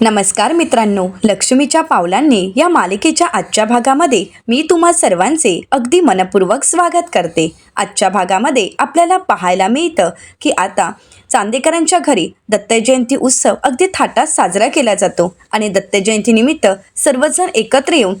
नमस्कार मित्रांनो, लक्ष्मीच्या पावलांनी या मालिकेच्या आजच्या भागामध्ये मी तुम्हा सर्वांचे अगदी मनपूर्वक स्वागत करते। आजच्या भागामध्ये आपल्याला पाहायला मिळतं की आता चांदेकरांच्या घरी दत्त जयंती उत्सव अगदी थाटात साजरा केला जातो आणि दत्त जयंतीनिमित्त सर्वजण एकत्र येऊन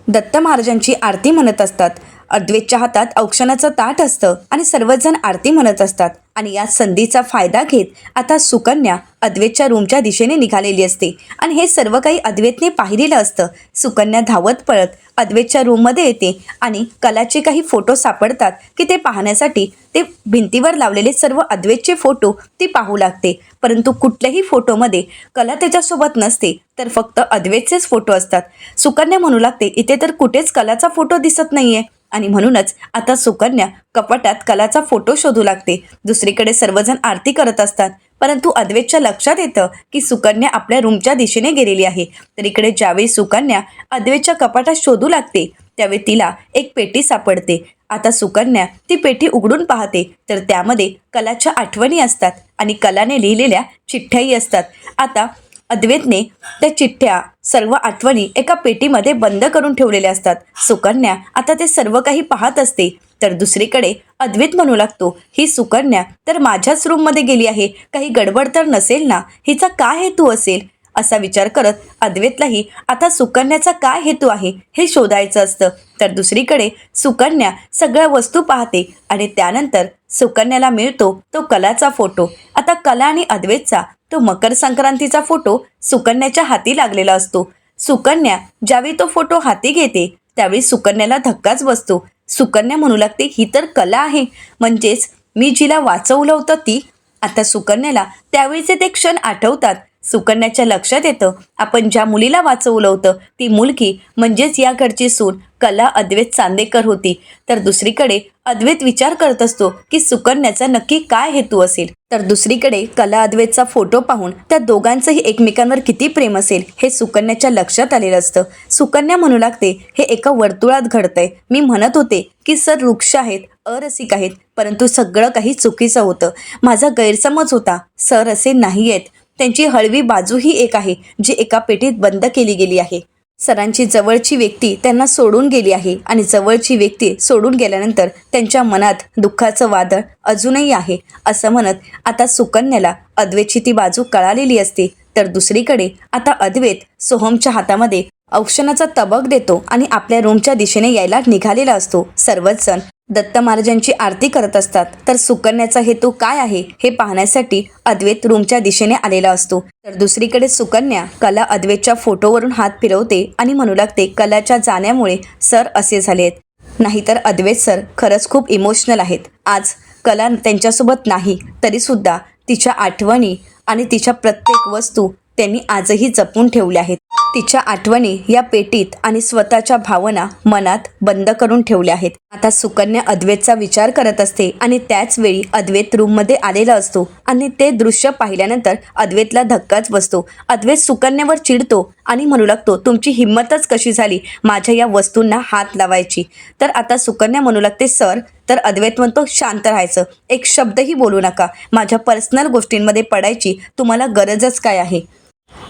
दत्त महाराजांची आरती म्हणत असतात। अद्वैतच्या हातात औक्षणाचं ताट असतं आणि सर्वजण आरती म्हणत असतात आणि या संधीचा फायदा घेत आता सुकन्या अद्वैतच्या रूमच्या दिशेने निघालेली असते आणि हे सर्व काही अद्वैतने पाहिलेलं असतं। सुकन्या धावत पळत अद्वैतच्या रूममध्ये येते आणि कलाचे काही फोटो सापडतात की ते पाहण्यासाठी ते भिंतीवर लावलेले सर्व अद्वैतचे फोटो ती पाहू लागते, परंतु कुठल्याही फोटोमध्ये कला त्याच्यासोबत नसते, तर फक्त अद्वैतचेच फोटो असतात। सुकन्या म्हणू लागते, इथे तर कुठेच कलाचा फोटो दिसत नाहीये आणि म्हणूनच आता सुकन्या कपाटात कलाचा फोटो शोधू लागते। दुसरीकडे सर्वजण आरती करत असतात, परंतु अद्वैतच्या लक्षात येतं की सुकन्या आपल्या रूमच्या दिशेने गेलेली आहे। तर इकडे ज्यावेळी सुकन्या अद्वैतच्या कपाटात शोधू लागते त्यावेळी तिला एक पेटी सापडते। आता सुकन्या ती पेटी उघडून पाहते तर त्यामध्ये कलाच्या आठवणी असतात आणि कलाने लिहिलेल्या चिठ्ठ्याही असतात। आता अद्वैतने त्या चिठ्ठ्या सर्व आठवणी एका पेटीमध्ये बंद करून ठेवलेल्या असतात। सुकन्या आता ते सर्व काही पाहत असते, तर दुसरीकडे अद्वैत म्हणू लागतो, ही सुकन्या तर माझ्याच रूममध्ये गेली आहे, काही गडबड तर नसेल ना, हिचा काय हेतू असेल असा विचार करत अद्वैतलाही आता सुकन्याचा काय हेतू आहे हे शोधायचं असतं। तर दुसरीकडे सुकन्या सगळ्या वस्तू पाहते आणि त्यानंतर सुकन्याला मिळतो तो कलाचा फोटो। आता कला आणि अद्वैतचा तो मकर संक्रांतीचा फोटो सुकन्याच्या हाती लागलेला असतो। सुकन्या ज्यावेळी तो फोटो हाती घेते त्यावेळी सुकन्याला धक्काच बसतो। सुकन्या म्हणू लागते, ही तर कला आहे, म्हणजेच मी जिला वाचवलं होतं ती। आता सुकन्याला त्यावेळीचे ते क्षण आठवतात। सुकन्याच्या लक्षात येतं, आपण ज्या मुलीला वाचवलं होतं ती मुलगी म्हणजेच या घरची सून कला अद्वैत चांदेकर होती। तर दुसरीकडे अद्वैत विचार करत असतो की सुकन्याचा नक्की काय हेतू असेल। तर दुसरीकडे कला अद्वैतचा फोटो पाहून त्या दोघांचंही एकमेकांवर किती प्रेम असेल हे सुकन्याच्या लक्षात आलेलं असतं। सुकन्या म्हणू लागते, हे एका वर्तुळात घडतंय। मी म्हणत होते की सर वृक्ष आहेत, अरसिक आहेत, परंतु सगळं काही चुकीचं होतं, माझा गैरसमज होता। सर असे नाही आहेत, त्यांची हळवी बाजूही एक आहे जी एका पेटीत बंद केली गेली आहे। सरांची जवळची व्यक्ती त्यांना सोडून गेली आहे आणि जवळची व्यक्ती सोडून गेल्यानंतर त्यांच्या मनात दुःखाचं वादळ अजूनही आहे असं म्हणत आता सुकन्याला अद्वैतची ती बाजू कळालेली असते। तर दुसरीकडे आता अद्वैत सोहमच्या हातामध्ये औक्षणाचा तबक देतो आणि आपल्या रूमच्या दिशेने यायला निघालेला असतो। सर्वच जण दत्त महाराजांची आरती करत असतात, तर सुकन्याचा हेतू काय आहे हे पाहण्यासाठी अद्वैत रूमच्या दिशेने आलेला असतो। तर दुसरीकडे सुकन्या कला अद्वैतच्या फोटोवरून हात फिरवते आणि म्हणू लागते, कलाच्या जाण्यामुळे सर असे झाले आहेत, नाहीतर अद्वैत सर खरंच खूप इमोशनल आहेत। आज कला त्यांच्यासोबत नाही तरीसुद्धा तिच्या आठवणी आणि तिच्या प्रत्येक वस्तू त्यांनी आजही जपून ठेवल्या आहेत। तिच्या आठवणी या पेटीत आणि स्वतःच्या भावना मनात बंद करून ठेवल्या आहेत। आता सुकन्या अद्वैतचा विचार करत असते आणि त्याच वेळी अद्वैत रूममध्ये आलेला असतो आणि ते दृश्य पाहिल्यानंतर अद्वैतला धक्काच बसतो। अद्वैत सुकन्यावर चिडतो आणि म्हणू लागतो, तुमची हिंमतच कशी झाली माझ्या या वस्तूंना हात लावायची। तर आता सुकन्या म्हणू लागते, सर। तर अद्वैत म्हणतो, शांत राहायचं, एक शब्दही बोलू नका, माझ्या पर्सनल गोष्टींमध्ये पडायची तुम्हाला गरजच काय आहे।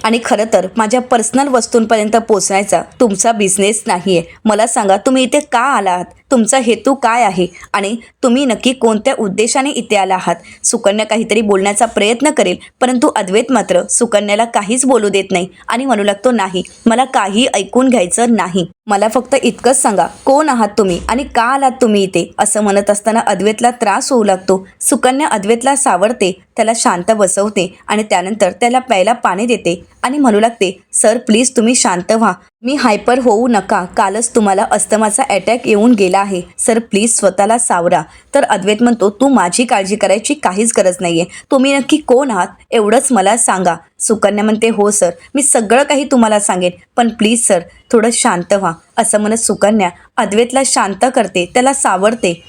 आणि खरं तर माझ्या पर्सनल वस्तूंपर्यंत पोचण्याचा तुमचा बिझनेस नाही आहे। मला सांगा, तुम्ही इथे का आलात, तुमचा हेतू काय आहे आणि तुम्ही नक्की कोणत्या उद्देशाने इथे आला आहात। सुकन्या काहीतरी बोलण्याचा प्रयत्न करेल, परंतु अद्वैत मात्र सुकन्याला काहीच बोलू देत नाही आणि म्हणू लागतो, नाही, मला काही ऐकून घ्यायचं नाही, मला फक्त इतकंच सांगा, कोण आहात तुम्ही आणि का आलात तुम्ही इथे। असं म्हणत असताना अद्वैतला त्रास होऊ लागतो। सुकन्या अद्वैतला सावरते, त्याला शांत बसवते आणि त्यानंतर त्याला प्यायला पाणी देते आणि म्हणू लागते, सर प्लीज तुम्ही शांत व्हा, मी हायपर होऊ नका, कालच तुम्हाला अस्थमाचा अटॅक येऊन गेला आहे, सर प्लीज स्वतःला सावरा। तर अद्वैत म्हणतो, तू माझी काळजी करायची काहीच गरज नाहीये, तुम्ही नक्की कोण आहात एवढंच मला सांगा। सुकन्या म्हणते, हो सर, मी सगळं काही तुम्हाला सांगेन, पण प्लीज सर थोडं शांत व्हा। असं म्हणत सुकन्या अद्वैतला शांत करते, त्याला सावरते।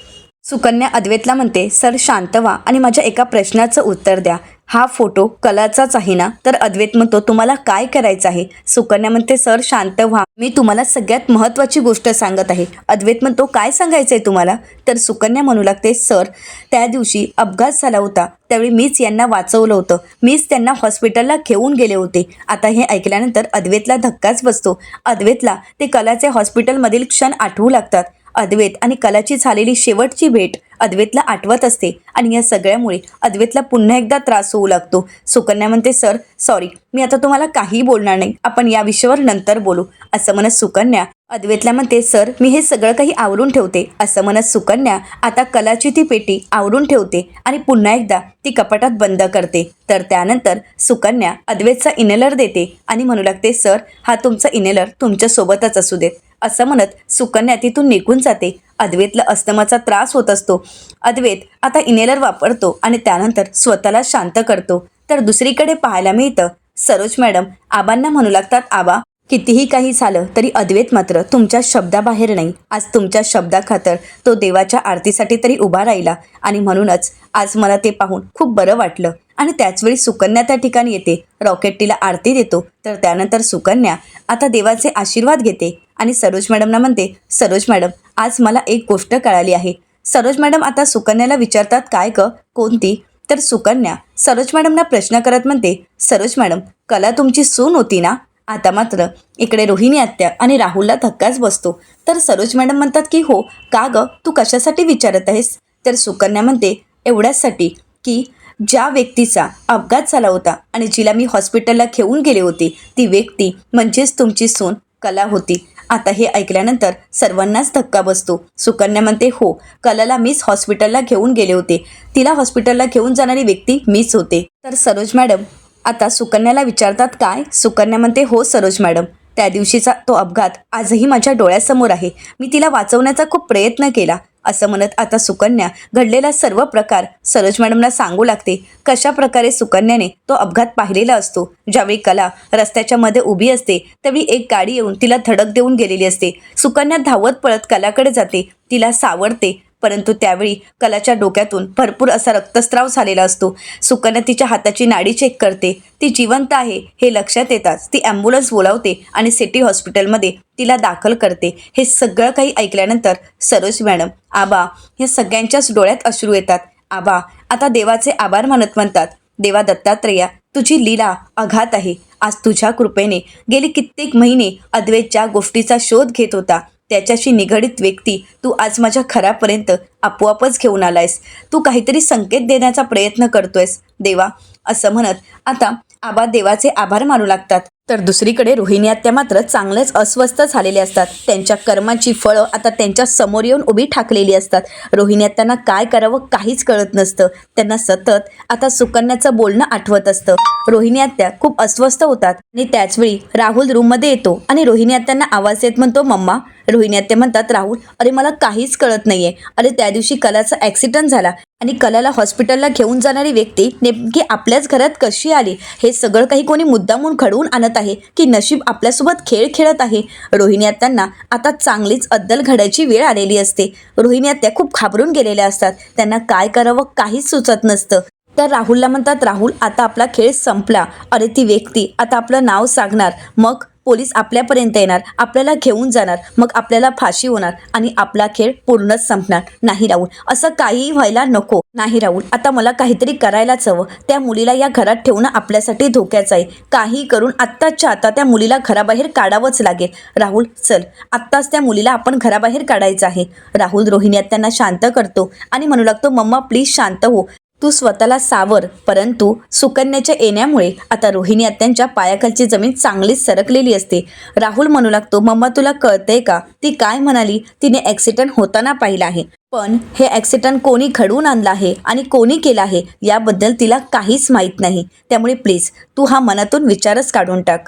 सुकन्या अद्वैतला म्हणते, सर शांत व्हा आणि माझ्या एका प्रश्नाचं उत्तर द्या, हा फोटो कलाचाच आहे ना? तर अद्वैत म्हणतो तुम्हाला काय करायचं आहे? सुकन्या म्हणते सर शांत व्हा, मी तुम्हाला सगळ्यात महत्त्वाची गोष्ट सांगत आहे. अद्वैत म्हणतो काय सांगायचं आहे तुम्हाला? तर सुकन्या म्हणू लागते सर त्या दिवशी अपघात झाला होता, त्यावेळी मीच यांना वाचवलं होतं, मीच त्यांना हॉस्पिटलला घेऊन गेले होते. आता हे ऐकल्यानंतर अद्वैतला धक्काच बसतो. अद्वैतला ते कलाचे हॉस्पिटलमधील क्षण आठवू लागतात. अद्वैत आणि कलाची झालेली शेवटची भेट अद्वैतला आठवत असते आणि या सगळ्यामुळे अद्वैतला पुन्हा एकदा त्रास होऊ लागतो. सुकन्या म्हणते सर सॉरी, मी आता तुम्हाला काही बोलणार नाही, आपण या विषयावर नंतर बोलू. असं म्हणत सुकन्या अद्वैतला म्हणते सर मी हे सगळं काही आवरून ठेवते. असं म्हणत सुकन्या आता कलाची ती पेटी आवरून ठेवते आणि पुन्हा एकदा ती कपाटात बंद करते. तर त्यानंतर सुकन्या अद्वैतचा इनेलर देते आणि म्हणू लागते सर हा तुमचा इनेलर तुमच्यासोबतच असू देत. असं म्हणत सुकन्या तिथून निघून जाते. अद्वैतला अस्थमाचा त्रास होत असतो. अद्वैत आता इनेलर वापरतो आणि त्यानंतर स्वतःला शांत करतो. तर दुसरीकडे पाहायला मिळतं सरोज मॅडम आबांना म्हणू लागतात आबा कितीही काही झालं तरी अद्वैत मात्र तुमच्या शब्दाबाहेर नाही. आज तुमच्या शब्दाखातर तो देवाच्या आरतीसाठी तरी उभा राहिला आणि म्हणूनच आज मला ते पाहून खूप बरं वाटलं. आणि त्याचवेळी सुकन्या त्या ठिकाणी येते, रॉकेटटीला आरती देतो. तर त्यानंतर सुकन्या आता देवाचे आशीर्वाद घेते आणि सरोज मॅडमना म्हणते सरोज मॅडम आज मला एक गोष्ट कळाली आहे. सरोज मॅडम आता सुकन्याला विचारतात काय ग कोणती? तर सुकन्या सरोज मॅडमना प्रश्न करत म्हणते सरोज मॅडम कला तुमची सून होती ना? आता मात्र इकडे रोहिणी आत्या आणि राहुलला धक्काच बसतो. तर सरोज मॅडम म्हणतात की हो का ग तू कशासाठी विचारत आहेस? तर सुकन्या म्हणते एवढ्याचसाठी की ज्या व्यक्तीचा अपघात झाला होता आणि जिला मी हॉस्पिटलला घेऊन गेले होते ती व्यक्ती म्हणजेच तुमची सून कला होती. आता हे ऐकल्यानंतर सर्वांनाच धक्का बसतो. सुकन्या म्हणते हो कलाला मीच हॉस्पिटलला घेऊन गेले होते, तिला हॉस्पिटलला घेऊन जाणारी व्यक्ती मीच होते. तर सरोज मॅडम आता सुकन्याला विचारतात काय? सुकन्या म्हणते हो सरोज मॅडम त्या दिवशीचा तो अपघात आजही माझ्या डोळ्यासमोर आहे, मी तिला वाचवण्याचा खूप प्रयत्न केला. असं म्हणत आता सुकन्या घडलेला सर्व प्रकार सरोज मॅडमला सांगू लागते. कशा प्रकारे सुकन्याने तो अपघात पाहिलेला असतो. ज्यावेळी कला रस्त्याच्या मध्ये उभी असते त्यावेळी एक गाडी येऊन तिला धडक देऊन गेलेली असते. सुकन्या धावत पळत कलाकडे जाते, तिला सावरते, परंतु त्यावेळी कलाच्या डोक्यातून भरपूर असा रक्तस्राव झालेला असतो. सुकन्या तिच्या हाताची नाडी चेक करते, ती जिवंत आहे हे लक्षात येताच ती ॲम्ब्युलन्स बोलावते आणि सिटी हॉस्पिटलमध्ये तिला दाखल करते. हे सगळं काही ऐकल्यानंतर सरोज मॅडम आबा या सगळ्यांच्याच डोळ्यात अश्रू येतात. आबा आता देवाचे आभार म्हणतात देवा दत्तात्रेया तुझी लीला अघात आहे. आज तुझ्या कृपेने गेली कित्येक महिने अद्वैत ज्या गोष्टीचा शोध घेत होता त्याच्याशी निगडीत व्यक्ती तू आज माझ्या घरापर्यंत आपोआपच घेऊन आलायस. तू काहीतरी संकेत देण्याचा प्रयत्न करतोयस देवा. असं म्हणत आता आबा देवाचे आभार मानू लागतात. तर दुसरीकडे रोहिणी आत्या मात्र चांगलेच अस्वस्थ झालेले असतात. त्यांच्या कर्माची फळं आता त्यांच्या समोर येऊन उभी ठाकलेली असतात. रोहिणी आत्यांना काय करावं काहीच कळत नसतं. त्यांना सतत आता सुकन्याचं बोलणं आठवत असतं. रोहिणी आत्या खूप अस्वस्थ होतात आणि त्याचवेळी राहुल रूममध्ये येतो आणि रोहिणी आत्यांना आवाज येत म्हणतो मम्मा. रोहिणी आत्या म्हणतात राहुल अरे मला काहीच कळत नाहीये. अरे त्या दिवशी कलाचा ॲक्सिडेंट झाला आणि कलाला हॉस्पिटलला घेऊन जाणारी व्यक्ती नेमकी आपल्याच घरात कशी आली? हे सगळं काही कोणी मुद्दामून घडवून आणत आहे की नशीब आपल्यासोबत खेळ खेळत आहे? रोहिणी आत्यांना आता चांगलीच अद्दल घडायची वेळ आलेली असते. रोहिणी आत्या खूप घाबरून गेलेल्या असतात. त्यांना काय करावं काहीच सुचत नसतं. तर राहुलला म्हणतात राहुल आता आपला खेळ संपला. अरे ती व्यक्ती आता आपलं नाव सांगणार, मग पोलीस आपल्यापर्यंत येणार, आपल्याला घेऊन जाणार, मग आपल्याला फाशी होणार आणि आपला खेळ पूर्णच संपणार. नाही राहुल असं काहीही व्हायला नको. नाही राहुल आता मला काहीतरी करायलाच हवं. त्या मुलीला या घरात ठेवणं आपल्यासाठी धोक्याचं आहे. काही करून आत्ताच्या आता त्या मुलीला घराबाहेर काढावंच लागेल. राहुल चल आत्ताच त्या मुलीला आपण घराबाहेर काढायचं आहे. राहुल रोहिणी आत्यांना शांत करतो आणि म्हणू लागतो मम्मा प्लीज शांत हो, तू स्वतःला सावर. परंतु सुकन्याच्या येण्यामुळे आता रोहिणी आत्यांच्या पायाखालची जमीन चांगलीच सरकलेली असते. राहुल म्हणू लागतो मम्मा तुला कळतंय का ती काय म्हणाली? तिने ॲक्सिडेंट होताना पाहिलं आहे, पण हे ॲक्सिडेंट कोणी घडवून आणलं आहे आणि कोणी केलं आहे याबद्दल तिला काहीच माहीत नाही. त्यामुळे प्लीज तू हा मनातून विचारच काढून टाक.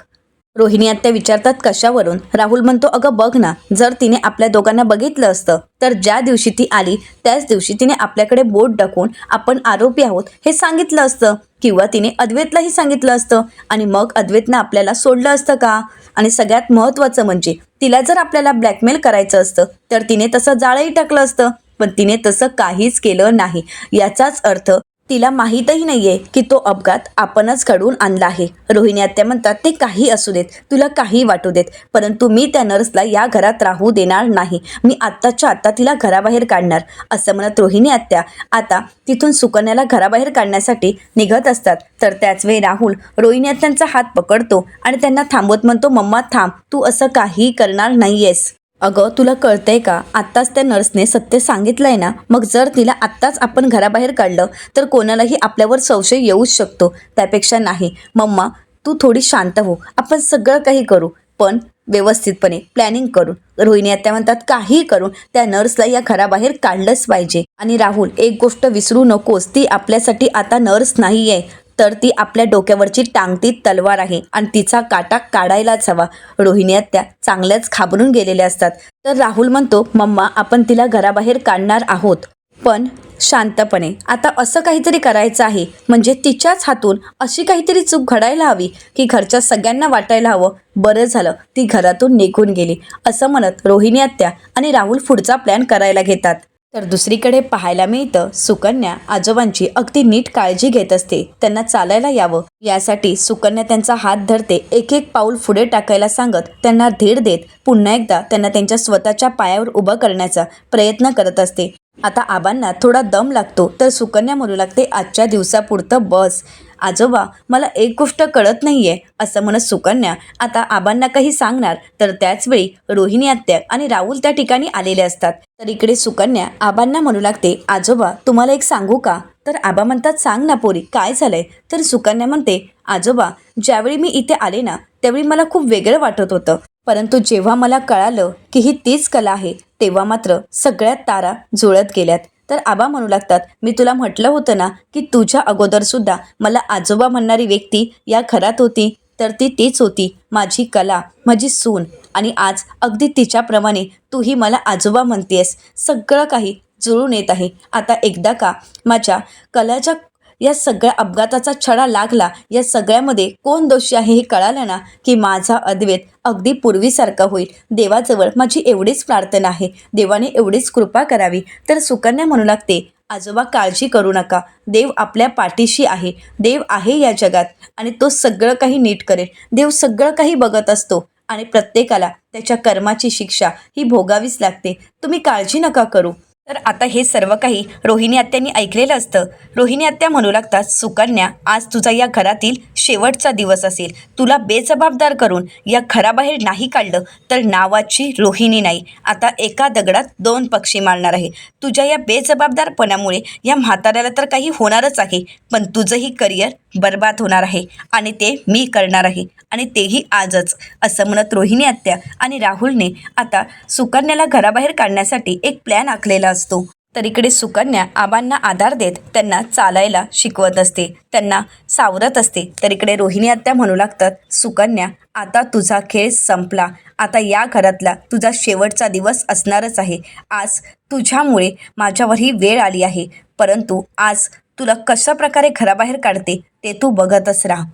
रोहिणी आत्या विचारतात कशावरून? राहुल म्हणतो अगं बघ ना, जर तिने आपल्या दोघांना बघितलं असतं तर ज्या दिवशी ती आली त्याच दिवशी तिने आपल्याकडे बोट दाखवून आपण आरोपी आहोत हे सांगितलं असतं, किंवा तिने अद्वैतलाही सांगितलं असतं आणि मग अद्वैतनं आपल्याला सोडलं असतं का? आणि सगळ्यात महत्त्वाचं म्हणजे तिला जर आपल्याला ब्लॅकमेल करायचं असतं तर तिने तसं जाळंही टाकलं असतं, पण तिने तसं काहीच केलं नाही. याचाच अर्थ तिला माहीतही नाहीये की तो अपघात आपणच घडवून आणला आहे. रोहिणी आत्या म्हणतात, ते काही असू देत, तुला काही वाटू देत, परंतु मी त्या नर्सला या घरात राहू देणार नाही. मी आत्ताच्या आत्ता तिला घराबाहेर काढणार. असं म्हणत रोहिणी आत्या आता तिथून सुकन्याला घराबाहेर काढण्यासाठी निघत असतात. तर त्याच वेळी राहुल रोहिणी आत्यांचा हात पकडतो आणि त्यांना थांबवत म्हणतो, मम्मा थांब, तू असं काही करणार नाहीयेस. अगं तुला कळतंय का, आत्ताच त्या नर्सने सत्य सांगितलंय ना, मग जर तिला आत्ताच आपण घराबाहेर काढलं तर कोणालाही आपल्यावर संशय येऊच शकतो. त्यापेक्षा नाही मम्मा, तू थोडी शांत हो, आपण सगळं काही करू, पण व्यवस्थितपणे प्लॅनिंग करून. रोहिणी आत्या म्हणतात, काही करून त्या नर्सला या घराबाहेर काढलंच पाहिजे. आणि राहुल, एक गोष्ट विसरू नकोस, ती आपल्यासाठी आता नर्स नाही आहे, तर ती आपल्या डोक्यावरची टांगती तलवार आहे आणि तिचा काटा काढायलाच हवा. रोहिणी आत्या चांगल्याच घाबरून गेलेल्या असतात. तर राहुल म्हणतो, मम्मा आपण तिला घराबाहेर काढणार आहोत, पण शांतपणे. आता असं काहीतरी करायचं आहे, म्हणजे तिच्याच हातून अशी काहीतरी चूक घडायला हवी की घरच्या सगळ्यांना वाटायला हवं, बरं झालं ती घरातून निघून गेली. असं म्हणत रोहिणी आत्या आणि राहुल पुढचा प्लॅन करायला घेतात. तर दुसरीकडे पाहायला मिळतं, सुकन्या आजोबांची अगदी नीट काळजी घेत असते. त्यांना चालायला यावं यासाठी सुकन्या त्यांचा हात धरते. एक एक पाऊल पुढे टाकायला सांगत त्यांना धीर देत पुन्हा एकदा त्यांना त्यांच्या स्वतःच्या पायावर उभं करण्याचा प्रयत्न करत असते. आता आबांना थोडा दम लागतो, तर सुकन्या म्हणू लागते, आजच्या दिवसापुरतं बस. आजोबा मला एक गोष्ट कळत नाहीये. असं म्हणत सुकन्या आता आबांना काही सांगणार, तर त्याचवेळी रोहिणी आत्या आणि राहुल त्या ठिकाणी आलेले असतात. तर इकडे सुकन्या आबांना म्हणू लागते, आजोबा तुम्हाला एक सांगू का? तर आबा म्हणतात, सांग ना पोरी, काय झालंय? तर सुकन्या म्हणते, आजोबा ज्यावेळी मी इथे आले ना, त्यावेळी मला खूप वेगळं वाटत होतं, परंतु जेव्हा मला कळालं की ही तीच कला आहे, तेव्हा मात्र सगळ्यात तारा जुळत गेल्यात. तर आबा म्हणू लागतात, मी तुला म्हटलं होतं ना की तुझ्या अगोदरसुद्धा मला आजोबा म्हणणारी व्यक्ती या घरात होती, तर ती तीच होती, माझी कला, माझी सून. आणि आज अगदी तिच्याप्रमाणे तूही मला आजोबा म्हणतेस. सगळं काही जुळून येत आहे. आता एकदा का माझ्या कलाच्या या सगळ्या अपघाताचा छडा लागला, या सगळ्यामध्ये कोण दोषी आहे हे कळालं ना, की माझा अद्वैत अगदी पूर्वीसारखा होईल. देवाजवळ माझी एवढीच प्रार्थना आहे, देवाने एवढीच कृपा करावी. तर सुकन्या म्हणू लागते, आजोबा काळजी करू नका, देव आपल्या पाठीशी आहे, देव आहे या जगात आणि तो सगळं काही नीट करेल. देव सगळं काही बघत असतो आणि प्रत्येकाला त्याच्या कर्माची शिक्षा ही भोगावीच लागते. तुम्ही काळजी नका करू. तर आता हे सर्व काही रोहिणी आत्यांनी ऐकलेलं असतं. रोहिणी आत्या म्हणू लागतात, सुकन्या आज तुझा या घरातील शेवटचा दिवस असेल. तुला बेजबाबदार करून या घराबाहेर नाही काढलं तर नावाची रोहिणी नाही. आता एका दगडात दोन पक्षी मारणार आहे. तुझ्या या बेजबाबदारपणामुळे या म्हाताऱ्याला तर काही होणारच आहे, पण तुझंही करिअर बर्बाद होणार आहे आणि ते मी करणार आहे, आणि तेही आजच. असं म्हणत रोहिणी आत्या आणि राहुलने आता सुकन्याला घराबाहेर काढण्यासाठी एक प्लॅन आखलेला असतो. तर इकडे सुकन्या आबांना आधार देत त्यांना चालायला शिकवत असते, त्यांना सावरत असते. तर इकडे रोहिणी आत्या म्हणू लागतात, सुकन्या आता तुझा खेळ संपला. आता या घरातला तुझा शेवटचा दिवस असणारच आहे. आज तुझ्यामुळे माझ्यावर ही वेळ आली आहे, परंतु आज तुला कशा प्रकारे घराबाहेर काढते ते तू बघतच राहा.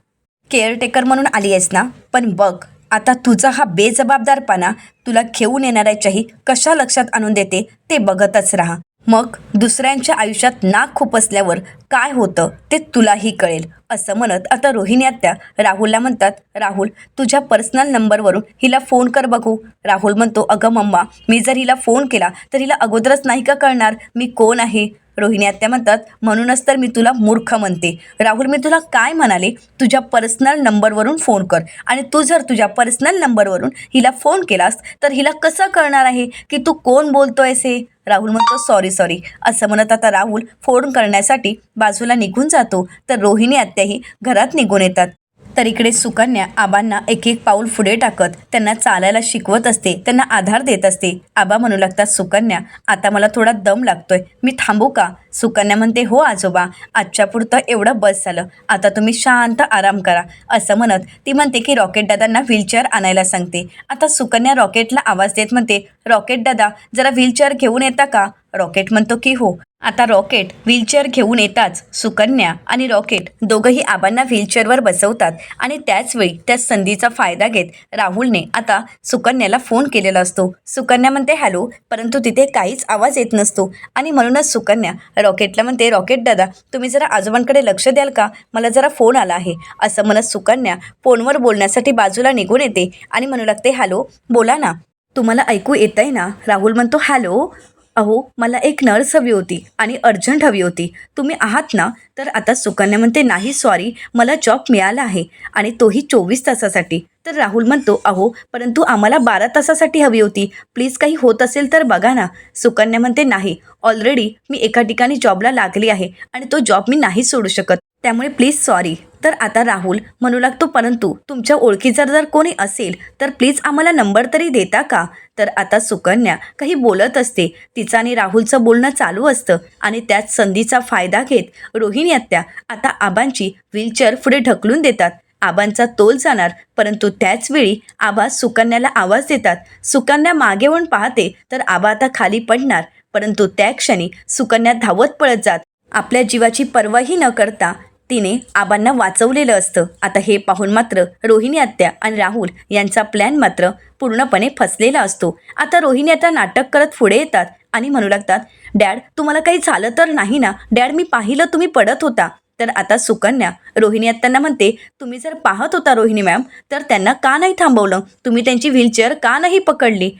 केअरटेकर म्हणून आली आहेस ना, पण बघ आता तुझा हा बेजबाबदारपणा तुला घेऊन येणाऱ्याच्याही कशा लक्षात आणून देते ते बघतच राहा. मग दुसऱ्यांच्या आयुष्यात नाक खुपसल्यावर काय होतं ते तुलाही कळेल. असं म्हणत आता रोहिणी आत्या राहुलला म्हणतात, राहुल तुझ्या पर्सनल नंबरवरून हिला फोन कर बघू. राहुल म्हणतो, अगं मम्मा, मी जर हिला फोन केला तर हिला अगोदरच नाही का कळणार मी कोण आहे? रोहिणी आत्या म्हणतात, म्हणूनच तर मी तुला मूर्ख म्हणते. राहुल मी तुला काय म्हणाले, तुझ्या पर्सनल नंबरवरून फोन कर. आणि तू जर तुझ्या पर्सनल नंबरवरून हिला फोन केलास तर हिला कसं कळणार आहे की तू कोण बोलतोयस हे? राहुल म्हणतो, सॉरी. असं म्हणत आता राहुल फोन करण्यासाठी बाजूला निघून जातो. तर रोहिणी आत्याही घरात निघून येतात. तर इकडे सुकन्या आबांना एक एक पाऊल पुढे टाकत त्यांना चालायला शिकवत असते, त्यांना आधार देत असते. आबा म्हणू लागतात, सुकन्या आता मला थोडा दम लागतोय, मी थांबू का? सुकन्या म्हणते, हो आजोबा, आजच्या पुरतं एवढं बस झालं, आता तुम्ही शांत आराम करा. असं म्हणत ती म्हणते की रॉकेट दादांना व्हीलचेअर आणायला सांगते. आता सुकन्या रॉकेटला आवाज देत म्हणते, रॉकेट दादा जरा व्हीलचेअर घेऊन येता का? रॉकेट म्हणतो की हो. आता रॉकेट व्हीलचेअर घेऊन येताच सुकन्या आणि रॉकेट दोघंही आबांना व्हीलचेअरवर बसवतात आणि त्याचवेळी त्या संधीचा फायदा घेत राहुलने आता सुकन्याला फोन केलेला असतो. सुकन्या म्हणते हॅलो, परंतु तिथे काहीच आवाज येत नसतो आणि म्हणूनच सुकन्या रॉकेटला म्हणते रॉकेट दादा तुम्ही जरा आजोबांकडे लक्ष द्याल का? मला जरा फोन आला आहे. असं म्हणत सुकन्या फोनवर बोलण्यासाठी बाजूला निघून येते आणि म्हणू लागते हॅलो बोला ना, तुम्हाला ऐकू येतंय ना? राहुल म्हणतो हॅलो, अहो मला एक नर्स हवी होती आणि अर्जंट हवी होती, तुम्ही आहात ना? तर आता सुकन्या म्हणते नाही सॉरी, मला जॉब मिळाला आहे आणि तोही 24 तासासाठी. तर राहुल म्हणतो अहो परंतु आम्हाला 12 तासासाठी हवी होती, प्लीज काही होत असेल तर बघा ना. सुकन्या म्हणते नाही, ऑलरेडी मी एका ठिकाणी जॉबला लागली आहे आणि तो जॉब मी नाही सोडू शकत, त्यामुळे प्लीज सॉरी. तर आता राहुल म्हणू लागतो परंतु तुमच्या ओळखीचा जर कोणी असेल तर प्लीज आम्हाला नंबर तरी देता का? तर आता सुकन्या काही बोलत असते, तिचं आणि राहुलचं बोलणं चालू असतं आणि त्याच संधीचा फायदा घेत रोहिणी आत्या आता आबांची व्हीलचेअर पुढे ढकलून देतात. आबांचा तोल जाणार, परंतु त्याचवेळी आबा सुकन्याला आवाज देतात. सुकन्या मागे वळून पाहते तर आबा आता खाली पडणार, परंतु त्या क्षणी सुकन्या धावत पळत जात आपल्या जीवाची पर्वाही न करता तिने आबांना वाचवलेलं असतं. आता हे पाहून मात्र रोहिणी आत्या आणि राहुल यांचा प्लॅन मात्र पूर्णपणे फसलेला असतो. आता रोहिणी आत्या नाटक करत पुढे येतात आणि म्हणू लागतात डॅड तुम्हाला काही झालं तर नाही ना? डॅड मी पाहिलं तुम्ही पडत होता. तर आता सुकन्या रोहिणी आत्यांना म्हणते तुम्ही जर पाहत होता रोहिणी मॅम तर त्यांना का नाही थांबवलं? तुम्ही त्यांची व्हीलचेअर का नाही पकडली?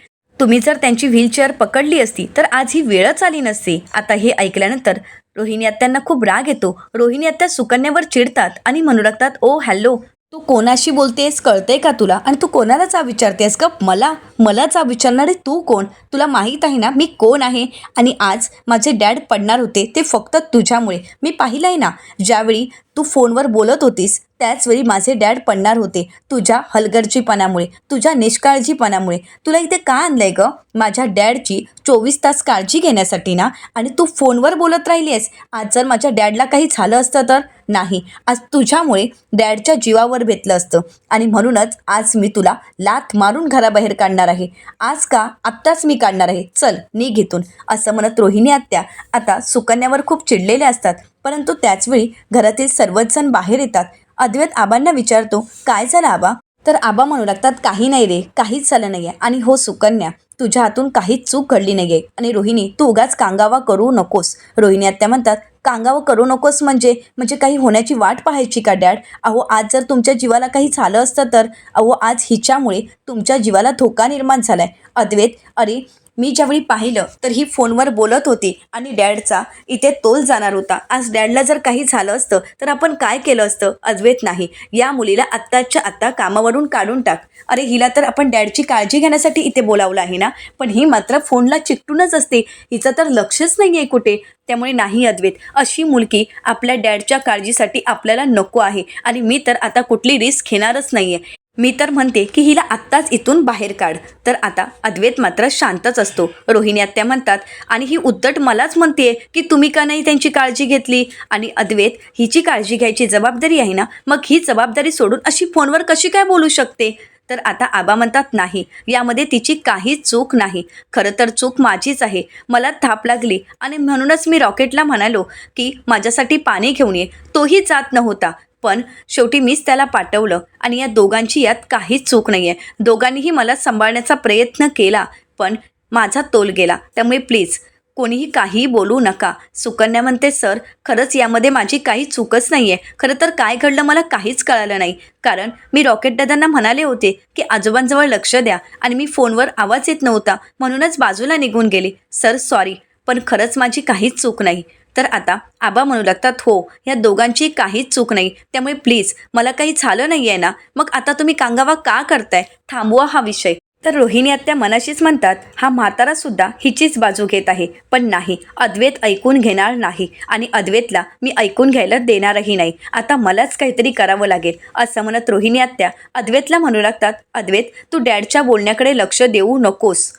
तुम्ही जर त्यांची व्हीलचेअर पकडली असती तर आज ही वेळच आली नसती. आता हे ऐकल्यानंतर रोहिणी आत्यांना खूप राग येतो. रोहिणी आत्या सुकन्यावर चिडतात आणि म्हणू लागतात ओ हॅलो, तू कोणाशी बोलतेस कळतंय का तुला? आणि तू कोणाला चाव विचारतेस का? मला चाव विचारणारे तू कोण? तुला माहीत आहे ना मी कोण आहे? आणि आज माझे डॅड पडणार होते ते फक्त तुझ्यामुळे. मी पाहिलं आहे ना, ज्यावेळी तू फोनवर बोलत होतीस त्याचवेळी माझे डॅड पडणार होते तुझ्या हलगर्जीपणामुळे, तुझ्या निष्काळजीपणामुळे. तुला इथे का आणलंय ग? माझ्या डॅडची 24 तास काळजी घेण्यासाठी ना? आणि तू फोनवर बोलत राहिली आहेस. आज जर माझ्या डॅडला काही झालं असतं तर? नाही, आज तुझ्यामुळे डॅडच्या जीवावर बेतलं असतं आणि म्हणूनच आज मी तुला लाथ मारून घराबाहेर काढणार आहे. आज का? आत्ताच मी काढणार आहे, चल निघ इथून. असं म्हणत रोहिणी आत्या आता सुकन्यावर खूप चिडलेले असतात, परंतु त्याचवेळी घरातील सर्वच जण बाहेर येतात. अद्वैत आबांना विचारतो काय झालं आबा? तर आबा म्हणू लागतात काही नाही रे, काहीच झालं नाही आहे. आणि हो सुकन्या तुझ्या हातून काहीच चूक घडली नाही आहे. आणि रोहिणी तू उगाच कांगावा करू नकोस. रोहिणी आत्या म्हणतात कांगावा करू नकोस म्हणजे काही होण्याची वाट पाहायची का डॅड? अहो आज जर तुमच्या जीवाला काही झालं असतं तर? अहो आज हिच्यामुळे तुमच्या जीवाला धोका निर्माण झाला आहे. अद्वैत अरे मी ज्यावेळी पाहिलं तर ही फोनवर बोलत होती आणि डॅडचा इथे तोल जाणार होता. आज डॅडला जर काही झालं असतं तर आपण काय केलं असतं? अद्वैत नाही, या मुलीला आत्ताच्या आत्ता कामावरून काढून टाक. अरे हिला तर आपण डॅडची काळजी घेण्यासाठी इथे बोलावलं आहे ना, पण ही मात्र फोनला चिकटूनच असते, हिचं तर लक्षच नाही आहे कुठे. त्यामुळे नाही अद्वैत, अशी मुलगी आपल्या डॅडच्या काळजीसाठी आपल्याला नको आहे आणि मी तर आता कुठली रिस्क घेणारच नाही आहे. मी तर म्हणते की हिला आत्ताच इथून बाहेर काढ. तर आता अद्वैत मात्र शांतच असतो. रोहिणी आत्या म्हणतात आणि ही उद्धट मलाच म्हणते की तुम्ही का नाही त्यांची काळजी घेतली? आणि अद्वैत हिची काळजी घ्यायची जबाबदारी आहे ना, मग ही जबाबदारी सोडून अशी फोनवर कशी काय बोलू शकते? तर आता आबा म्हणतात नाही, यामध्ये तिची काहीच चूक नाही. खरं तर चूक माझीच आहे. मला थाप लागली आणि म्हणूनच मी रॉकेटला म्हणालो की माझ्यासाठी पाणी घेऊन ये. तोही जात नव्हता, पण शेवटी मीच त्याला पाठवलं आणि या दोघांची यात काहीच चूक नाही आहे. दोघांनीही मला सांभाळण्याचा प्रयत्न केला पण माझा तोल गेला. त्यामुळे प्लीज कोणीही काहीही बोलू नका. सुकन्या म्हणते सर खरंच यामध्ये माझी काही चूकच नाही आहे. खरं तर काय घडलं मला काहीच कळालं नाही, कारण मी रॉकेट दादांना म्हणाले होते की आजोबांजवळ लक्ष द्या आणि मी फोनवर आवाज येत नव्हता म्हणूनच बाजूला निघून गेली. सर सॉरी, पण खरंच माझी काहीच चूक नाही. तर आता आबा म्हणू लागतात हो, या दोघांची काहीच चूक नाही, त्यामुळे प्लीज मला काही झालं नाही आहे ना, मग आता तुम्ही कांगावा का करताय? थांबवा हा विषय. तर रोहिणी आत्या मनाशीच म्हणतात हा म्हातारासुद्धा हिचीच बाजू घेत आहे. पण नाही, अद्वैत ऐकून घेणार नाही आणि अद्वैतला मी ऐकून घ्यायला देणारही नाही. आता मलाच काहीतरी करावं लागेल. असं म्हणत रोहिणी आत्या अद्वैतला म्हणू लागतात अद्वैत तू डॅडच्या बोलण्याकडे लक्ष देऊ नकोस.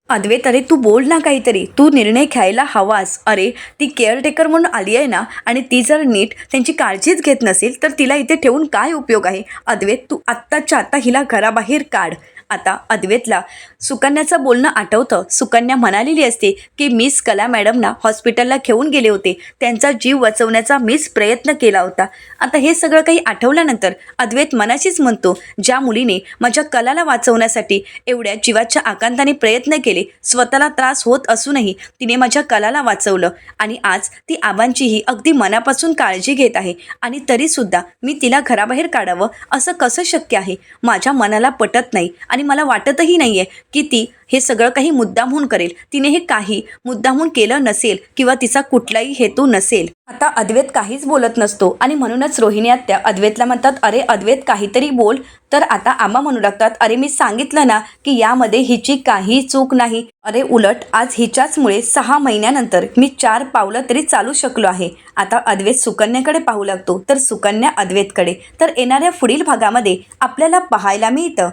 अद्वैत अरे तू बोल ना काहीतरी, तू निर्णय घ्यायला हवास. अरे ती केअरटेकर म्हणून आली आहे ना, आणि ती जर नीट त्यांची काळजीच घेत नसेल तर तिला इथे ठेवून काय उपयोग आहे? अद्वैत तू आत्ताच्या आत्ता हिला घराबाहेर काढ. आता अद्वैतला सुकन्याचं बोलणं आठवतं. सुकन्या म्हणालेली असते की मिस कला मॅडमना हॉस्पिटलला घेऊन गेले होते, त्यांचा जीव वाचवण्याचा मीच प्रयत्न केला होता. आता हे सगळं काही आठवल्यानंतर अद्वैत मनाशीच म्हणतो, ज्या मुलीने माझ्या कलाला वाचवण्यासाठी एवढ्या जीवाच्या आकांताने प्रयत्न केले, स्वतःला त्रास होत असूनही तिने माझ्या कलाला वाचवलं आणि आज ती आबांचीही अगदी मनापासून काळजी घेत आहे आणि तरीसुद्धा मी तिला घराबाहेर काढावं असं कसं शक्य आहे? माझ्या मनाला पटत नाही आणि मला वाटतही नाही आहे की ती हे सगळं काही मुद्दामहून करेल. तिने हे काही मुद्दामहून केलं नसेल किंवा तिचा कुठलाही हेतू नसेल. आता अद्वैत काहीच बोलत नसतो आणि म्हणूनच रोहिणी आत्या अद्वैतला म्हणतात, अरे अद्वैत काहीतरी बोल. तर आता आबा म्हणू लागतात, अरे मी सांगितलं ना की यामध्ये हिची काही चूक नाही. अरे उलट आज हिच्याचमुळे 6 महिन्यानंतर मी 4 पावलं तरी चालू शकलो आहे. आता अद्वैत सुकन्याकडे पाहू लागतो तर सुकन्या अद्वैतकडे. तर येणाऱ्या पुढील भागामध्ये आपल्याला पाहायला मिळतं,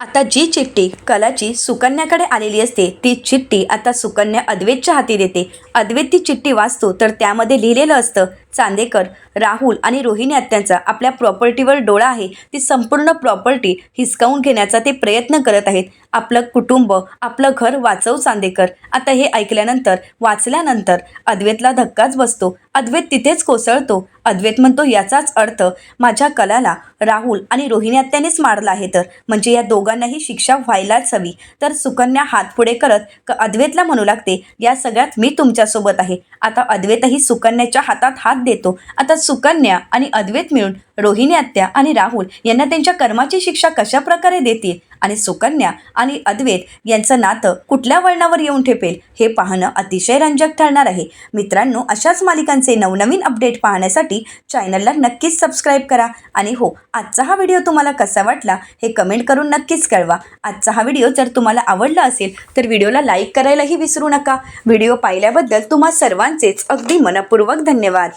आता जी चिठ्ठी कलाची सुकन्याकडे आलेली असते ती चिठ्ठी आता सुकन्या अद्वैतच्या हाती देते. अद्वैत ती चिठ्ठी वाचतो तर त्यामध्ये लिहिलेलं असतं, चांदेकर, राहुल आणि रोहिणी आत्यांचा आपल्या प्रॉपर्टीवर डोळा आहे. ती संपूर्ण प्रॉपर्टी हिसकावून घेण्याचा ते प्रयत्न करत आहेत. आपलं कुटुंब, आपलं घर वाचव चांदेकर. आता हे ऐकल्यानंतर वाचल्यानंतर अद्वैतला धक्काच बसतो. अद्वैत तिथेच कोसळतो. अद्वैत म्हणतो, याचाच अर्थ माझ्या कलाला राहुल आणि रोहिणी आत्यानेच मारलं आहे, तर म्हणजे या दोघांनाही शिक्षा व्हायलाच हवी. तर सुकन्या हात पुढे करत अद्वैतला म्हणू लागते, या सगळ्यात मी तुमच्यासोबत आहे. आता अद्वैतही सुकन्याच्या हातात हात देतो. आता सुकन्या आणि अद्वैत मिळून रोहिणी आत्या आणि राहुल यांना त्यांच्या कर्माची शिक्षा कशा प्रकारे देतील आणि सुकन्या आणि अद्वैत यांचं नातं कुठल्या वळणावर येऊन ठेपेल हे पाहणं अतिशय रंजक ठरणार आहे. मित्रांनो, अशाच मालिकांचे नवनवीन अपडेट पाहण्यासाठी चॅनलला नक्कीच सबस्क्राईब करा. आणि हो, आजचा हा व्हिडिओ तुम्हाला कसा वाटला हे कमेंट करून नक्कीच कळवा. आजचा हा व्हिडिओ जर तुम्हाला आवडला असेल तर व्हिडिओला लाईक करायलाही विसरू नका. व्हिडिओ पाहिल्याबद्दल तुम्हा सर्वांचेच अगदी मनपूर्वक धन्यवाद.